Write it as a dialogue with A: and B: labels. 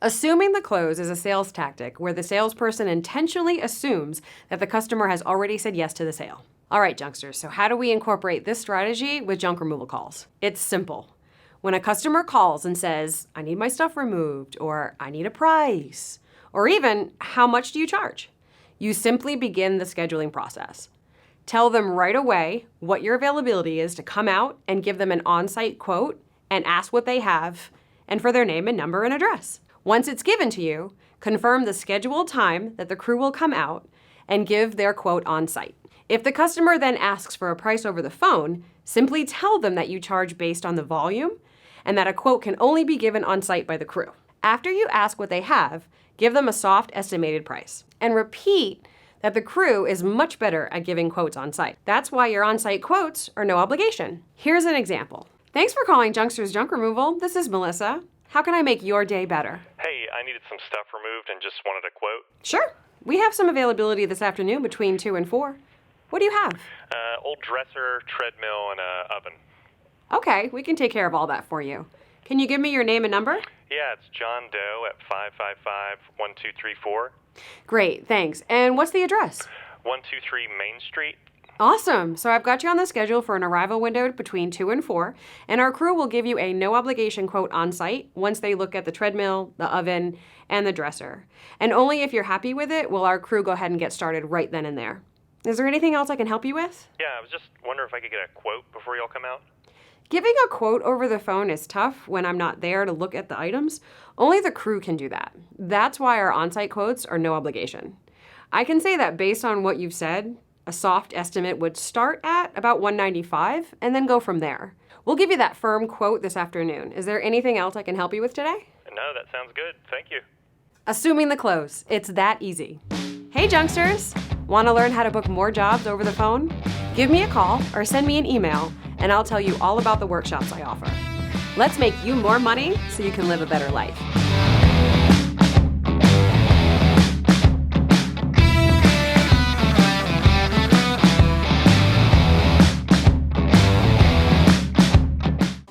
A: Assuming the close is a sales tactic where the salesperson intentionally assumes that the customer has already said yes to the sale. All right, Junksters, so how do we incorporate this strategy with junk removal calls? It's simple. When a customer calls and says, I need my stuff removed, or I need a price, or even, how much do you charge? You simply begin the scheduling process. Tell them right away what your availability is to come out and give them an on-site quote and ask what they have and for their name and number and address. Once it's given to you, confirm the scheduled time that the crew will come out and give their quote on-site. If the customer then asks for a price over the phone, simply tell them that you charge based on the volume and that a quote can only be given on-site by the crew. After you ask what they have, give them a soft estimated price and repeat that the crew is much better at giving quotes on-site. That's why your on-site quotes are no obligation. Here's an example. Thanks for calling Junksters Junk Removal. This is Melissa. How can I make your day better?
B: Hey, I needed some stuff removed and just wanted a quote.
A: Sure. We have some availability this afternoon between 2 and 4. What do you have?
B: Old dresser, treadmill, and a oven.
A: Okay, we can take care of all that for you. Can you give me your name and number?
B: Yeah, it's John Doe at 555-1234.
A: Great, thanks. And what's the address?
B: 123 Main Street.
A: Awesome. So I've got you on the schedule for an arrival window between 2 and 4, and our crew will give you a no obligation quote on site once they look at the treadmill, the oven, and the dresser. And only if you're happy with it will our crew go ahead and get started right then and there. Is there anything else I can help you with?
B: Yeah, I was just wondering if I could get a quote before y'all come out.
A: Giving a quote over the phone is tough when I'm not there to look at the items. Only the crew can do that. That's why our on-site quotes are no obligation. I can say that based on what you've said, a soft estimate would start at about $195 and then go from there. We'll give you that firm quote this afternoon. Is there anything else I can help you with today?
B: No, that sounds good. Thank you.
A: Assuming the close. It's that easy. Hey, Junksters! Want to learn how to book more jobs over the phone? Give me a call or send me an email, and I'll tell you all about the workshops I offer. Let's make you more money so you can live a better life.